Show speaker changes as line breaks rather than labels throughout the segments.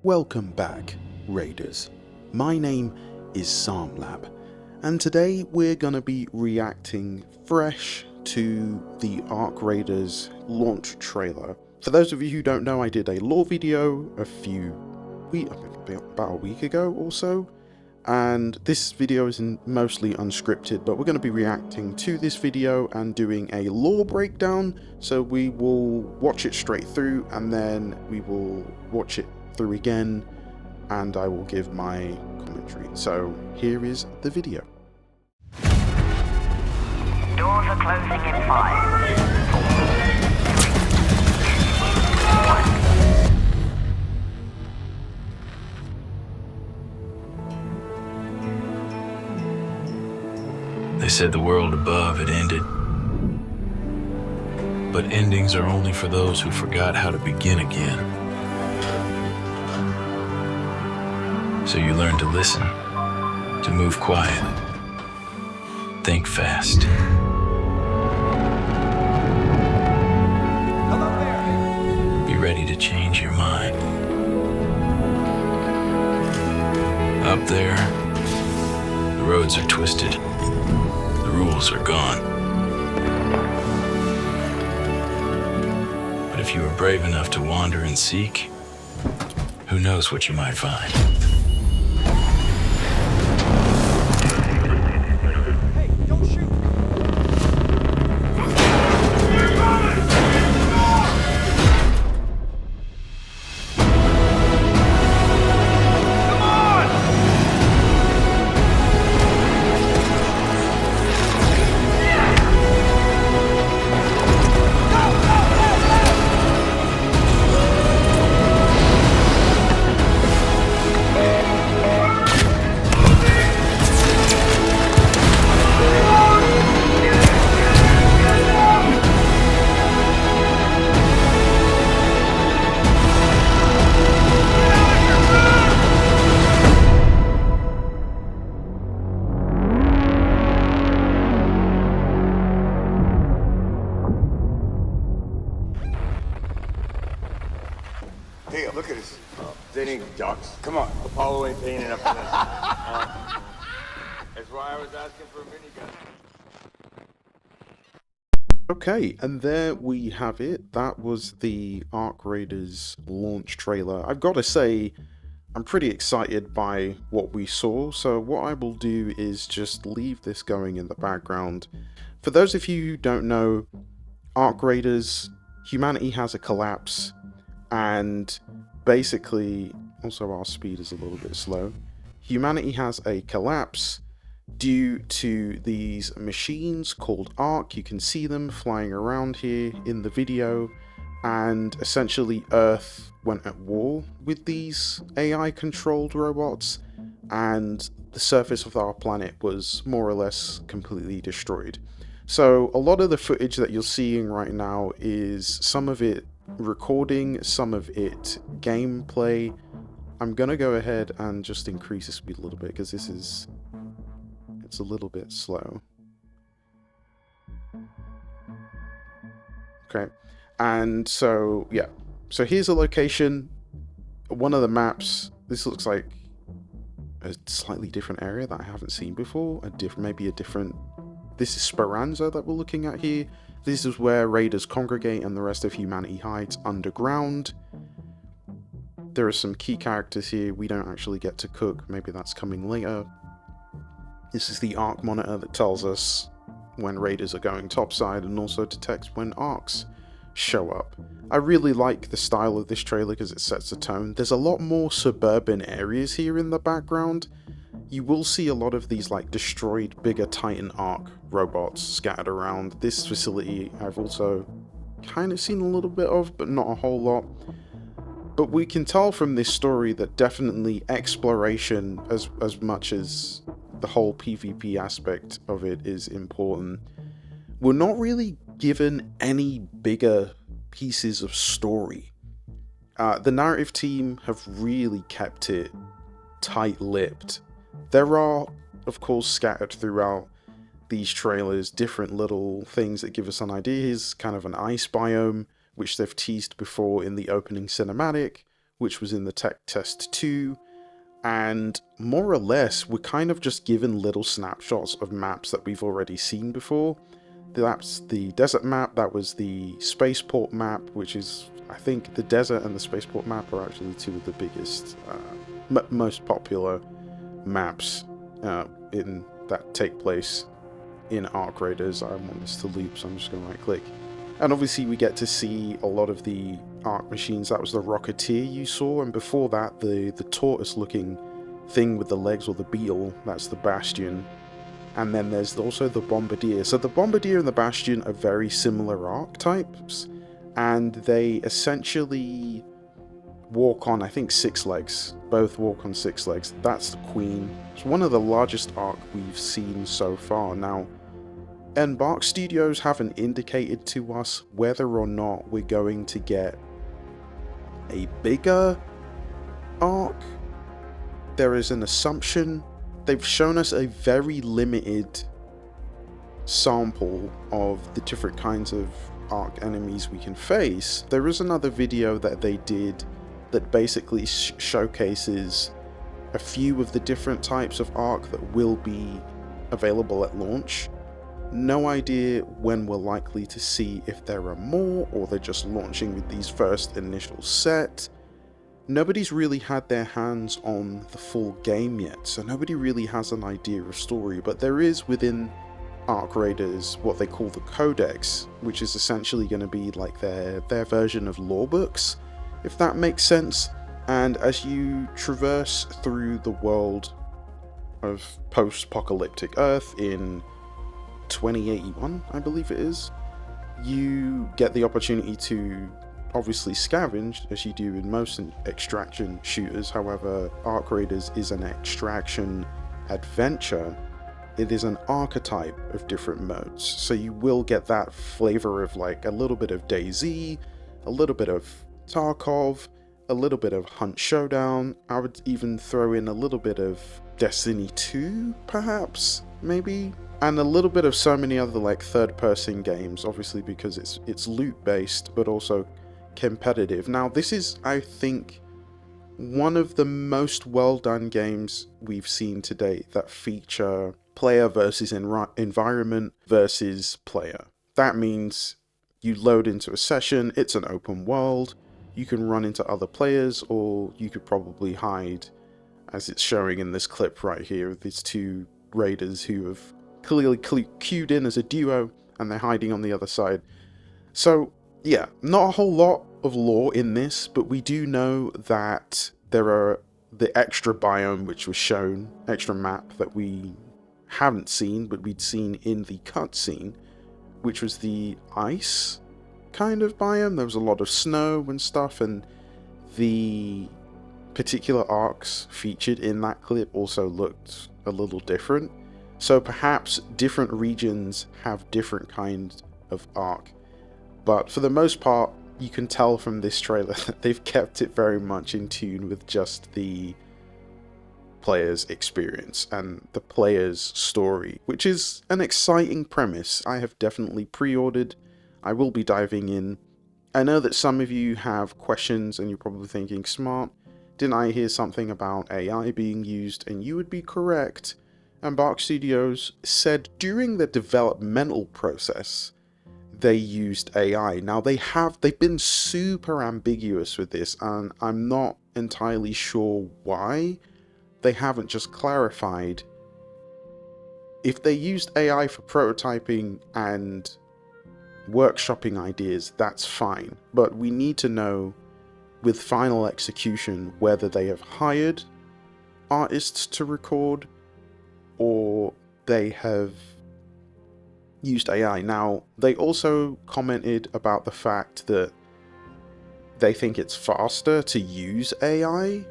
Welcome back, Raiders. My name is Samlab, and today we're gonna be reacting fresh to the Ark Raiders launch trailer. For those of you who don't know, I did a lore video about a week ago or so, and this video is mostly unscripted, but we're going to be reacting to this video and doing a lore breakdown. So we will watch it straight through, and then we will watch it through again, and I will give my commentary. So here is the video.
Doors are closing in 5, 4, 1.
They said the world above had ended. But endings are only for those who forgot how to begin again. So you learn to listen, to move quiet, think fast.
Hello there.
Be ready to change your mind. Up there, the roads are twisted. The rules are gone. But if you were brave enough to wander and seek, who knows what you might find.
Hey, don't shoot.
Hey, look at this. They ain't ducks. Come on, Apollo ain't paying enough for this. That's why I was asking for a minigun.
Okay, and there we have it. That was the Ark Raiders launch trailer. I've got to say, I'm pretty excited by what we saw, so what I will do is just leave this going in the background. For those of you who don't know, Ark Raiders, humanity has a collapse, and basically, also our speed is a little bit slow. Humanity has a collapse due to these machines called Ark. You can see them flying around here in the video, and essentially Earth went at war with these AI controlled robots, and the surface of our planet was more or less completely destroyed. So a lot of the footage that you're seeing right now is some of it recording, some of it gameplay. I'm gonna go ahead and just increase the speed a little bit because it's a little bit slow. Okay, and so yeah, so here's a location, one of the maps. This looks like a slightly different area that I haven't seen before. This is Speranza that we're looking at here. This is where Raiders congregate and the rest of humanity hides underground. There are some key characters here we don't actually get to cook. Maybe that's coming later. This is the Ark monitor that tells us when Raiders are going topside and also detects when Arks show up. I really like the style of this trailer because it sets a tone. There's a lot more suburban areas here in the background. You will see a lot of these like destroyed bigger Titan Ark robots scattered around. This facility I've also kind of seen a little bit of, but not a whole lot. But we can tell from this story that definitely exploration, as much as the whole PvP aspect of it, is important. We're not really given any bigger pieces of story. The narrative team have really kept it tight-lipped. There are, of course, scattered throughout these trailers, different little things that give us an idea. Here's kind of an ice biome, which they've teased before in the opening cinematic, which was in the tech test 2, and more or less we're kind of just given little snapshots of maps that we've already seen before. That's the desert map, that was the spaceport map, which is, I think the desert and the spaceport map are actually two of the biggest, most popular maps in that take place in Arc Raiders. I want this to loop, so I'm just going to right click. And obviously we get to see a lot of the Arc machines. That was the Rocketeer you saw, and before that the tortoise looking thing with the legs, or the beetle, that's the Bastion. And then there's also the Bombardier. So the Bombardier and the Bastion are very similar archetypes, and they essentially walk on, I think, 6 legs. Both walk on 6 legs. That's the Queen. It's one of the largest arc we've seen so far. Now, Embark Studios haven't indicated to us whether or not we're going to get a bigger arc. There is an assumption. They've shown us a very limited sample of the different kinds of arc enemies we can face. There is another video that they did that basically showcases a few of the different types of arc that will be available at launch. No idea when we're likely to see if there are more, or they're just launching with these first initial set. Nobody's really had their hands on the full game yet, so nobody really has an idea of story, but there is within Arc Raiders what they call the Codex, which is essentially going to be like their version of lore books, if that makes sense. And as you traverse through the world of post-apocalyptic Earth in 2081, I believe it is, you get the opportunity to obviously scavenge, as you do in most extraction shooters. However, Arc Raiders is an extraction adventure. It is an archetype of different modes, so you will get that flavor of like a little bit of DayZ, a little bit of Tarkov, a little bit of Hunt Showdown. I would even throw in a little bit of Destiny 2, perhaps, maybe, and a little bit of so many other like third-person games, obviously because it's loot-based, but also competitive. Now, this is, I think, one of the most well-done games we've seen to date that feature player versus environment versus player. That means you load into a session, it's an open world, you can run into other players, or you could probably hide, as it's showing in this clip right here, these two raiders who have clearly queued in as a duo, and they're hiding on the other side. So, yeah, not a whole lot of lore in this, but we do know that there are the extra biome which was shown, extra map that we haven't seen, but we'd seen in the cutscene, which was the ice kind of biome. There was a lot of snow and stuff, and the particular arcs featured in that clip also looked a little different. So perhaps different regions have different kinds of arc. But for the most part, you can tell from this trailer that they've kept it very much in tune with just the player's experience and the player's story, which is an exciting premise. I have definitely pre-ordered. I will be diving in. I know that some of you have questions and you're probably thinking, Smart, didn't I hear something about AI being used? And you would be correct. Embark Studios said during the developmental process they used AI. Now they've been super ambiguous with this, and I'm not entirely sure why. They haven't just clarified. If they used AI for prototyping and workshopping ideas, that's fine. But we need to know with final execution whether they have hired artists to record or they have used AI. Now, they also commented about the fact that they think it's faster to use AI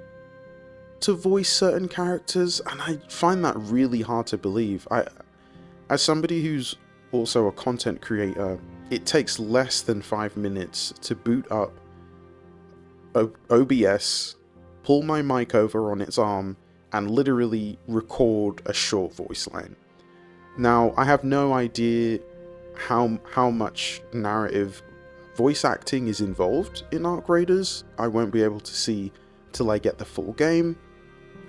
to voice certain characters, and I find that really hard to believe. As somebody who's also a content creator, it takes less than 5 minutes to boot up OBS, pull my mic over on its arm, and literally record a short voice line. Now, I have no idea how much narrative voice acting is involved in Arc Raiders. I won't be able to see till I get the full game.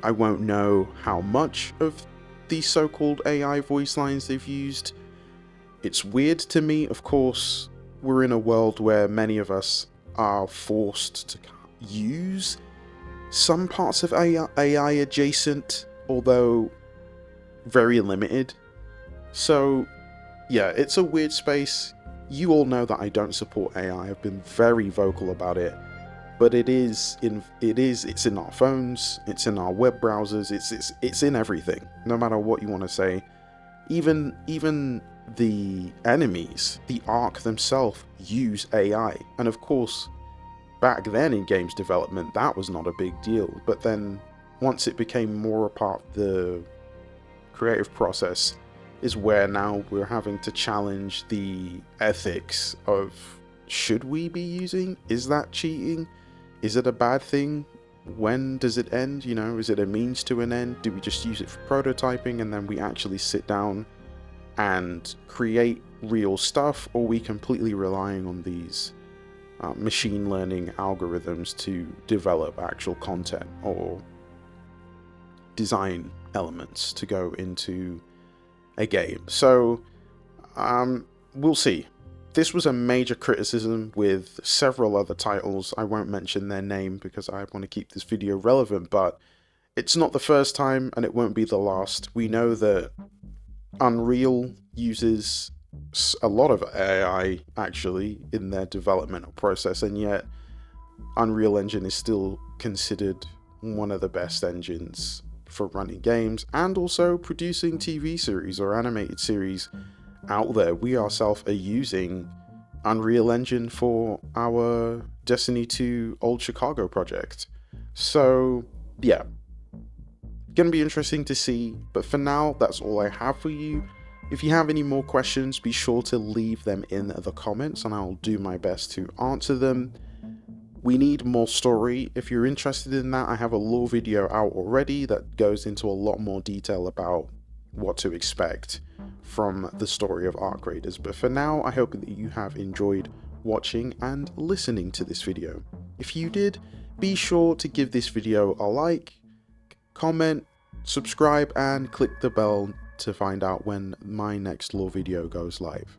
I won't know how much of these so-called AI voice lines they've used. It's weird to me. Of course, we're in a world where many of us are forced to use some parts of AI adjacent, although very limited. So yeah, it's a weird space. You all know that I don't support AI. I've been very vocal about it, but it's in our phones, it's in our web browsers, it's in everything. No matter what you want to say, even the enemies, the Ark themselves use AI, and of course, back then in games development, that was not a big deal. But then once it became more a part of the creative process, is where now we're having to challenge the ethics of, should we be using? Is that cheating? Is it a bad thing? When does it end? You know, is it a means to an end? Do we just use it for prototyping and then we actually sit down and create real stuff? Or are we completely relying on these machine learning algorithms to develop actual content or design elements to go into a game? So we'll see. This was a major criticism with several other titles. I won't mention their name because I want to keep this video relevant, but it's not the first time and it won't be the last. We know that Unreal uses a lot of AI actually in their developmental process, and yet Unreal Engine is still considered one of the best engines for running games and also producing TV series or animated series out there. We ourselves are using Unreal Engine for our Destiny 2 Old Chicago project. So yeah, gonna be interesting to see, but for now that's all I have for you. If you have any more questions, be sure to leave them in the comments and I'll do my best to answer them. We need more story. If you're interested in that, I have a lore video out already that goes into a lot more detail about what to expect from the story of Arc Raiders. But for now, I hope that you have enjoyed watching and listening to this video. If you did, be sure to give this video a like, comment, subscribe, and click the bell to find out when my next lore video goes live.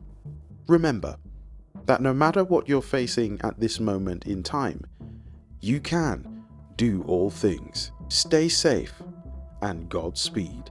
Remember that no matter what you're facing at this moment in time, you can do all things. Stay safe and Godspeed.